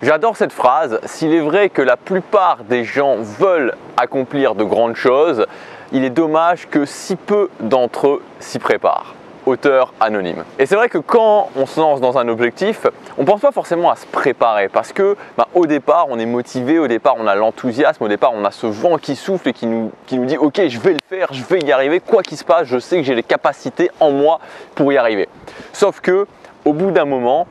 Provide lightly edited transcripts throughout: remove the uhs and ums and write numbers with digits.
J'adore cette phrase. S'il est vrai que la plupart des gens veulent accomplir de grandes choses, il est dommage que si peu d'entre eux s'y préparent. Auteur anonyme. Et c'est vrai que quand on se lance dans un objectif, on ne pense pas forcément à se préparer parce que au départ on est motivé, au départ on a l'enthousiasme, au départ on a ce vent qui souffle et qui nous dit ok, je vais le faire, je vais y arriver, quoi qu'il se passe, je sais que j'ai les capacités en moi pour y arriver. Sauf que au bout d'un moment,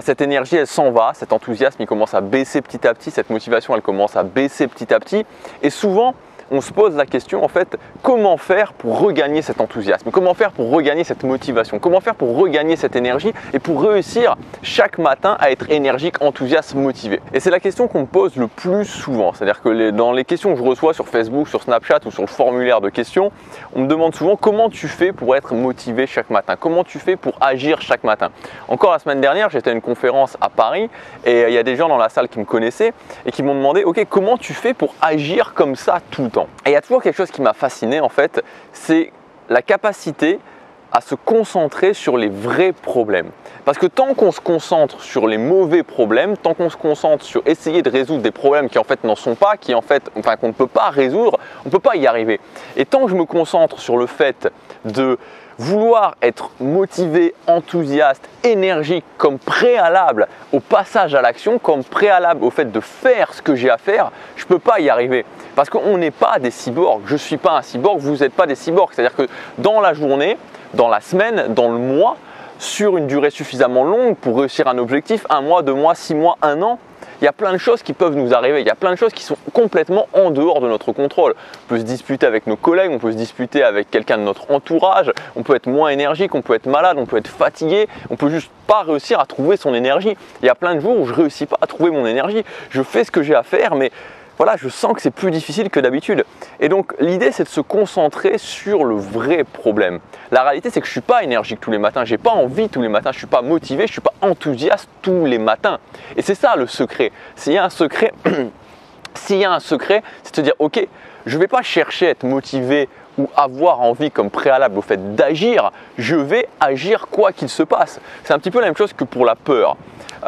cette énergie elle s'en va, cet enthousiasme il commence à baisser petit à petit, cette motivation elle commence à baisser petit à petit et souvent on se pose la question en fait, comment faire pour regagner cet enthousiasme, comment faire pour regagner cette motivation, comment faire pour regagner cette énergie et pour réussir chaque matin à être énergique, enthousiaste, motivé. Et c'est la question qu'on me pose le plus souvent, c'est-à-dire que dans les questions que je reçois sur Facebook, sur Snapchat ou sur le formulaire de questions, on me demande souvent comment tu fais pour être motivé chaque matin, comment tu fais pour agir chaque matin. Encore la semaine dernière, j'étais à une conférence à Paris et il y a des gens dans la salle qui me connaissaient et qui m'ont demandé ok, comment tu fais pour agir comme ça tout le temps. Et il y a toujours quelque chose qui m'a fasciné en fait, c'est la capacité à se concentrer sur les vrais problèmes. Parce que tant qu'on se concentre sur les mauvais problèmes, tant qu'on se concentre sur essayer de résoudre des problèmes qui en fait n'en sont pas, qu'on ne peut pas résoudre, on ne peut pas y arriver. Et tant que je me concentre sur le fait de vouloir être motivé, enthousiaste, énergique comme préalable au passage à l'action, comme préalable au fait de faire ce que j'ai à faire, je ne peux pas y arriver. Parce qu'on n'est pas des cyborgs, je ne suis pas un cyborg, vous n'êtes pas des cyborgs. C'est-à-dire que dans la journée, dans la semaine, dans le mois, sur une durée suffisamment longue pour réussir un objectif, 1 mois, 2 mois, 6 mois, 1 an, il y a plein de choses qui peuvent nous arriver, il y a plein de choses qui sont complètement en dehors de notre contrôle. On peut se disputer avec nos collègues, on peut se disputer avec quelqu'un de notre entourage, on peut être moins énergique, on peut être malade, on peut être fatigué, on peut juste pas réussir à trouver son énergie. Il y a plein de jours où je ne réussis pas à trouver mon énergie, je fais ce que j'ai à faire mais voilà, je sens que c'est plus difficile que d'habitude. Et donc l'idée c'est de se concentrer sur le vrai problème. La réalité c'est que je ne suis pas énergique tous les matins, je n'ai pas envie tous les matins, je ne suis pas motivé, je ne suis pas enthousiaste tous les matins. Et c'est ça le secret. S'il y a un secret, c'est de se dire ok, je ne vais pas chercher à être motivé ou avoir envie comme préalable au fait d'agir, je vais agir quoi qu'il se passe. C'est un petit peu la même chose que pour la peur.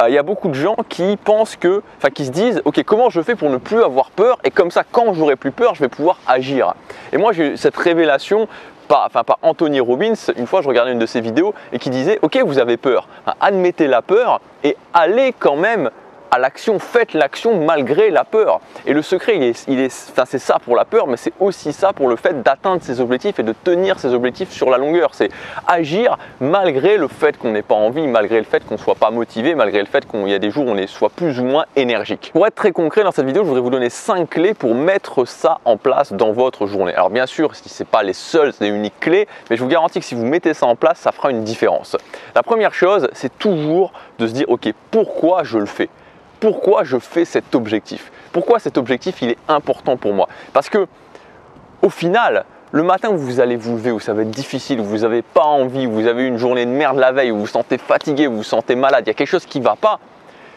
Il y a beaucoup de gens qui pensent qui se disent ok, comment je fais pour ne plus avoir peur et comme ça quand j'aurai plus peur je vais pouvoir agir. Et moi j'ai eu cette révélation par Anthony Robbins, une fois je regardais une de ses vidéos et qui disait ok, vous avez peur, admettez la peur et allez quand même à l'action, faites l'action malgré la peur. Et le secret, c'est ça pour la peur, mais c'est aussi ça pour le fait d'atteindre ses objectifs et de tenir ses objectifs sur la longueur. C'est agir malgré le fait qu'on n'ait pas envie, malgré le fait qu'on ne soit pas motivé, malgré le fait qu'il y a des jours où on soit plus ou moins énergique. Pour être très concret dans cette vidéo, je voudrais vous donner 5 clés pour mettre ça en place dans votre journée. Alors bien sûr, ce n'est pas les seules et uniques clés, mais je vous garantis que si vous mettez ça en place, ça fera une différence. La première chose, c'est toujours de se dire ok, pourquoi je le fais ? Pourquoi je fais cet objectif? Pourquoi cet objectif il est important pour moi? Parce que au final, le matin où vous allez vous lever, où ça va être difficile, où vous n'avez pas envie, où vous avez eu une journée de merde la veille, où vous vous sentez fatigué, où vous vous sentez malade, il y a quelque chose qui ne va pas.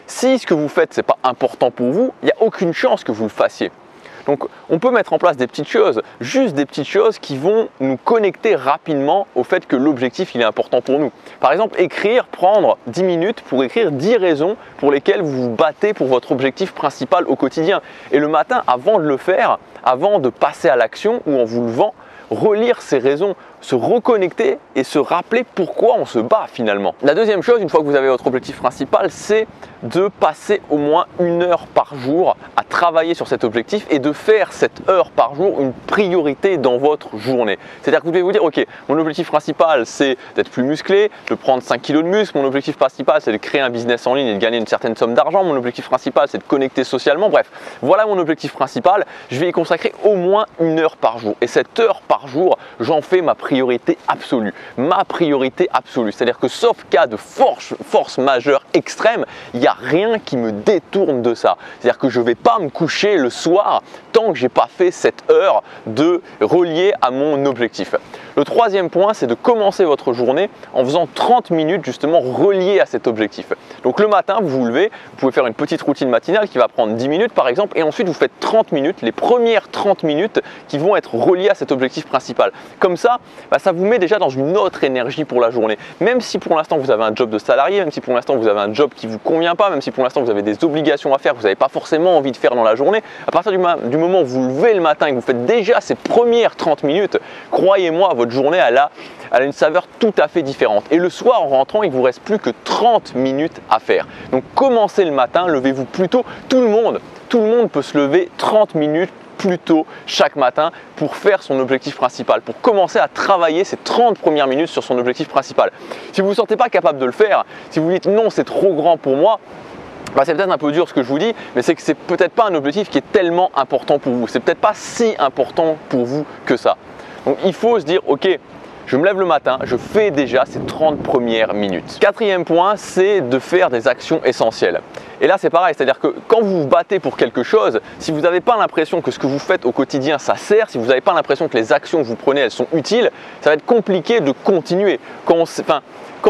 Si ce que vous faites, ce n'est pas important pour vous, il n'y a aucune chance que vous le fassiez. Donc on peut mettre en place des petites choses, juste des petites choses qui vont nous connecter rapidement au fait que l'objectif il est important pour nous. Par exemple, prendre 10 minutes pour écrire 10 raisons pour lesquelles vous vous battez pour votre objectif principal au quotidien. Et le matin, avant de le faire, avant de passer à l'action ou en vous levant, relire ces raisons, se reconnecter et se rappeler pourquoi on se bat finalement. La deuxième chose, une fois que vous avez votre objectif principal, c'est de passer au moins 1 heure par jour à travailler sur cet objectif et de faire cette heure par jour une priorité dans votre journée. C'est-à-dire que vous devez vous dire, ok, mon objectif principal c'est d'être plus musclé, de prendre 5 kilos de muscle, mon objectif principal c'est de créer un business en ligne et de gagner une certaine somme d'argent, mon objectif principal c'est de connecter socialement, bref, voilà mon objectif principal, je vais y consacrer au moins 1 heure par jour. Et cette heure par jour, j'en fais ma priorité absolue. Ma priorité absolue. C'est-à-dire que sauf cas de force majeure extrême, il n'y a rien qui me détourne de ça. C'est-à-dire que je ne vais pas me coucher le soir tant que je n'ai pas fait cette heure de relier à mon objectif. Le troisième point, c'est de commencer votre journée en faisant 30 minutes justement reliées à cet objectif. Donc le matin, vous vous levez, vous pouvez faire une petite routine matinale qui va prendre 10 minutes par exemple, et ensuite vous faites 30 minutes, les premières 30 minutes qui vont être reliées à cet objectif principal. Comme ça, ça vous met déjà dans une autre énergie pour la journée. Même si pour l'instant vous avez un job de salarié, même si pour l'instant vous avez un job qui ne vous convient pas, même si pour l'instant vous avez des obligations à faire que vous n'avez pas forcément envie de faire dans la journée, à partir du moment où vous levez le matin et que vous faites déjà ces premières 30 minutes, croyez-moi, votre journée elle a une saveur tout à fait différente. Et le soir en rentrant, il ne vous reste plus que 30 minutes à faire. Donc commencez le matin, levez-vous plus tôt. Tout le monde peut se lever 30 minutes plus tôt chaque matin pour faire son objectif principal, pour commencer à travailler ces 30 premières minutes sur son objectif principal. Si vous ne vous sentez pas capable de le faire, si vous dites non, c'est trop grand pour moi, c'est peut-être un peu dur ce que je vous dis, mais c'est que c'est peut-être pas un objectif qui est tellement important pour vous. C'est peut-être pas si important pour vous que ça. Donc il faut se dire, ok, je me lève le matin, je fais déjà ces 30 premières minutes. Quatrième point, c'est de faire des actions essentielles. Et là, c'est pareil, c'est-à-dire que quand vous vous battez pour quelque chose, si vous n'avez pas l'impression que ce que vous faites au quotidien, ça sert, si vous n'avez pas l'impression que les actions que vous prenez, elles sont utiles, ça va être compliqué de continuer. Quand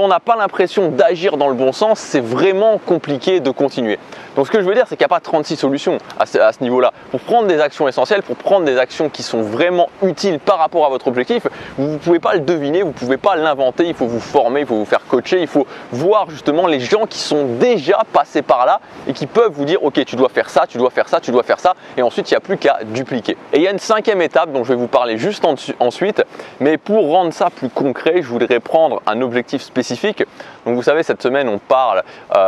on n'a pas l'impression d'agir dans le bon sens, c'est vraiment compliqué de continuer. Donc ce que je veux dire, c'est qu'il n'y a pas 36 solutions à ce niveau-là. Pour prendre des actions essentielles, pour prendre des actions qui sont vraiment utiles par rapport à votre objectif, vous ne pouvez pas le deviner, vous ne pouvez pas l'inventer, il faut vous former, il faut vous faire coacher, il faut voir justement les gens qui sont déjà passés par là et qui peuvent vous dire ok, tu dois faire ça, tu dois faire ça, tu dois faire ça, et ensuite il n'y a plus qu'à dupliquer. Et il y a une cinquième étape dont je vais vous parler juste ensuite, mais pour rendre ça plus concret, je voudrais prendre un objectif spécifique. Donc vous savez, cette semaine on parle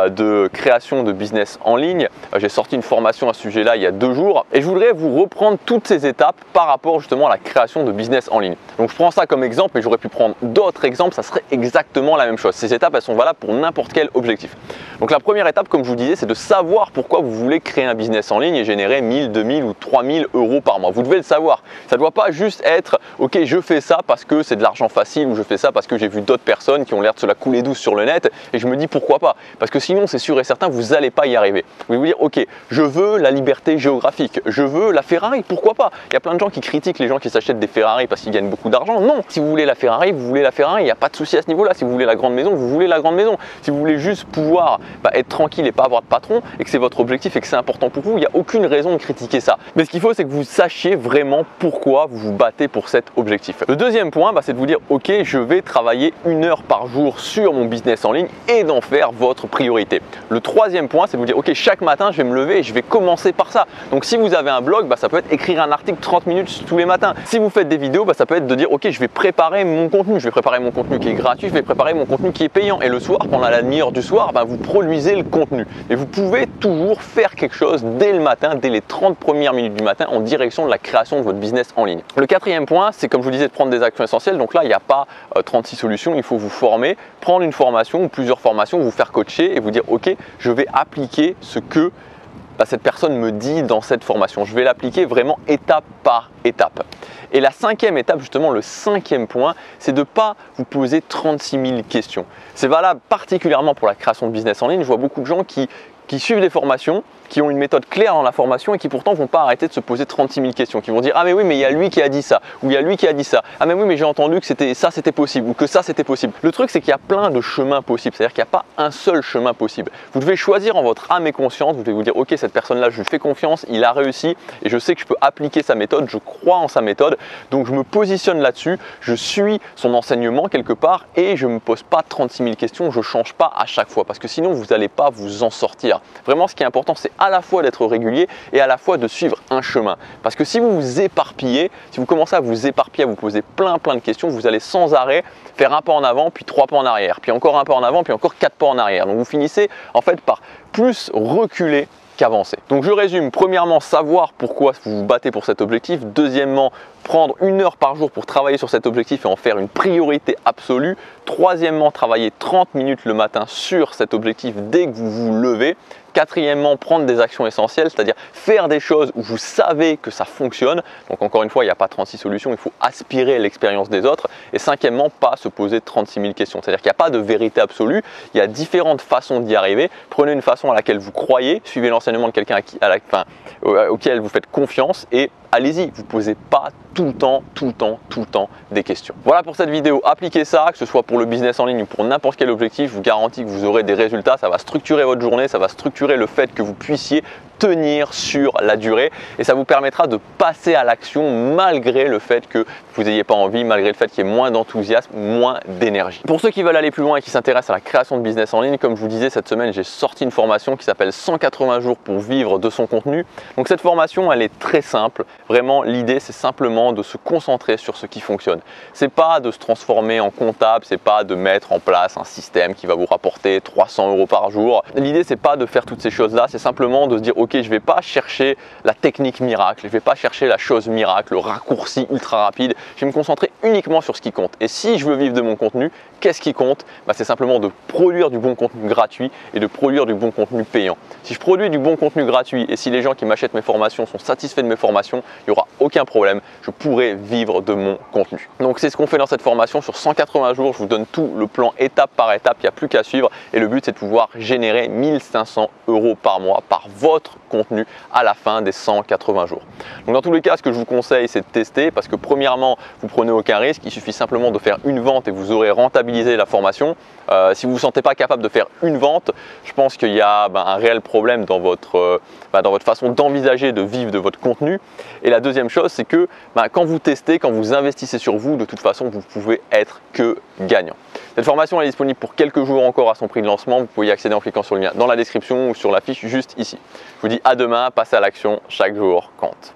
de création de business en ligne. J'ai sorti une formation à ce sujet-là il y a 2 jours et je voudrais vous reprendre toutes ces étapes par rapport justement à la création de business en ligne. Donc je prends ça comme exemple, mais j'aurais pu prendre d'autres exemples, ça serait exactement la même chose. Ces étapes, elles sont valables pour n'importe quel objectif. Donc la première étape, comme je vous disais, c'est de savoir pourquoi vous voulez créer un business en ligne et générer 1000, 2000 ou 3000 euros par mois. Vous devez le savoir. Ça ne doit pas juste être ok, je fais ça parce que c'est de l'argent facile ou je fais ça parce que j'ai vu d'autres personnes qui ont l'air de se la couler douce sur le net et je me dis pourquoi pas. Parce que sinon, c'est sûr et certain, vous n'allez pas y arriver. Vous allez vous dire ok, je veux la liberté géographique, je veux la Ferrari, pourquoi pas? Il y a plein de gens qui critiquent les gens qui s'achètent des Ferrari parce qu'ils gagnent beaucoup d'argent. Non, si vous voulez la Ferrari, vous voulez la Ferrari, il n'y a pas de souci à ce niveau-là. Si vous voulez la grande maison, vous voulez la grande maison. Si vous voulez juste pouvoir être tranquille et pas avoir de patron et que c'est votre objectif et que c'est important pour vous, il n'y a aucune raison de critiquer ça. Mais ce qu'il faut, c'est que vous sachiez vraiment pourquoi vous vous battez pour cet objectif. Le deuxième point, c'est de vous dire ok, je vais travailler 1 heure par jour sur mon business en ligne et d'en faire votre priorité. Le troisième point, c'est de vous dire ok, chaque matin, je vais me lever et je vais commencer par ça. Donc si vous avez un blog, ça peut être écrire un article 30 minutes tous les matins. Si vous faites des vidéos, ça peut être de dire ok, je vais préparer mon contenu. Je vais préparer mon contenu qui est gratuit, je vais préparer mon contenu qui est payant. Et le soir, pendant la demi-heure du soir, vous produisez le contenu. Et vous pouvez toujours faire quelque chose dès le matin, dès les 30 premières minutes du matin en direction de la création de votre business en ligne. Le quatrième point, c'est comme je vous disais de prendre des actions essentielles. Donc là, il n'y a pas 36 solutions, il faut vous former, prendre une formation ou plusieurs formations, vous faire coacher et vous dire ok, je vais appliquer ce que cette personne me dit dans cette formation. Je vais l'appliquer vraiment étape par étape. Et la cinquième étape, justement le cinquième point, c'est de ne pas vous poser 36 000 questions. C'est valable particulièrement pour la création de business en ligne. Je vois beaucoup de gens qui suivent des formations, qui ont une méthode claire dans la formation et qui pourtant ne vont pas arrêter de se poser 36 000 questions, qui vont dire ah mais oui mais il y a lui qui a dit ça, ou il y a lui qui a dit ça, ah mais oui mais j'ai entendu que c'était possible, ou que ça c'était possible. Le truc c'est qu'il y a plein de chemins possibles, c'est-à-dire qu'il n'y a pas un seul chemin possible. Vous devez choisir en votre âme et conscience, vous devez vous dire ok, cette personne-là je lui fais confiance, il a réussi et je sais que je peux appliquer sa méthode, je crois en sa méthode, donc je me positionne là-dessus, je suis son enseignement quelque part et je ne me pose pas 36 000 questions, je ne change pas à chaque fois parce que sinon vous n'allez pas vous en sortir. Vraiment ce qui est important c'est à la fois d'être régulier et à la fois de suivre un chemin. Parce que si vous vous éparpillez, si vous commencez à vous éparpiller, à vous poser plein de questions, vous allez sans arrêt faire un pas en avant, puis 3 pas en arrière, puis encore un pas en avant, puis encore 4 pas en arrière. Donc vous finissez en fait par plus reculer qu'avancer. Donc je résume, premièrement, savoir pourquoi vous vous battez pour cet objectif. Deuxièmement, prendre 1 heure par jour pour travailler sur cet objectif et en faire une priorité absolue. Troisièmement, travailler 30 minutes le matin sur cet objectif dès que vous vous levez. Quatrièmement, prendre des actions essentielles, c'est-à-dire faire des choses où vous savez que ça fonctionne. Donc encore une fois, il n'y a pas 36 solutions, il faut aspirer l'expérience des autres. Et cinquièmement, pas se poser 36 000 questions. C'est-à-dire qu'il n'y a pas de vérité absolue, il y a différentes façons d'y arriver. Prenez une façon à laquelle vous croyez, suivez l'enseignement de quelqu'un auquel vous faites confiance et allez-y, vous ne posez pas tout le temps des questions. Voilà pour cette vidéo, appliquez ça, que ce soit pour le business en ligne ou pour n'importe quel objectif, je vous garantis que vous aurez des résultats, ça va structurer votre journée, ça va structurer le fait que vous puissiez tenir sur la durée et ça vous permettra de passer à l'action malgré le fait que vous n'ayez pas envie, malgré le fait qu'il y ait moins d'enthousiasme, moins d'énergie. Pour ceux qui veulent aller plus loin et qui s'intéressent à la création de business en ligne, comme je vous disais, cette semaine j'ai sorti une formation qui s'appelle 180 jours pour vivre de son contenu. Donc cette formation elle est très simple, vraiment l'idée c'est simplement de se concentrer sur ce qui fonctionne. C'est pas de se transformer en comptable, c'est pas de mettre en place un système qui va vous rapporter 300 € par jour. L'idée c'est pas de faire toutes ces choses là, c'est simplement de se dire ok, je ne vais pas chercher la technique miracle, je ne vais pas chercher la chose miracle, le raccourci ultra rapide, je vais me concentrer uniquement sur ce qui compte. Et si je veux vivre de mon contenu, qu'est-ce qui compte? C'est simplement de produire du bon contenu gratuit et de produire du bon contenu payant. Si je produis du bon contenu gratuit et si les gens qui m'achètent mes formations sont satisfaits de mes formations, il n'y aura aucun problème, je pourrai vivre de mon contenu. Donc c'est ce qu'on fait dans cette formation sur 180 jours, je vous donne tout le plan étape par étape, il n'y a plus qu'à suivre et le but c'est de pouvoir générer 1 500 € par mois par votre contenu à la fin des 180 jours. Donc dans tous les cas, ce que je vous conseille, c'est de tester parce que premièrement, vous prenez aucun risque, il suffit simplement de faire une vente et vous aurez rentabilisé la formation. Si vous ne vous sentez pas capable de faire une vente, je pense qu'il y a un réel problème dans votre façon d'envisager de vivre de votre contenu. Et la deuxième chose, c'est que quand vous testez, quand vous investissez sur vous, de toute façon, vous pouvez être que gagnant. Cette formation est disponible pour quelques jours encore à son prix de lancement. Vous pouvez y accéder en cliquant sur le lien dans la description ou sur la fiche juste ici. Je vous dis à demain, passez à l'action, chaque jour compte.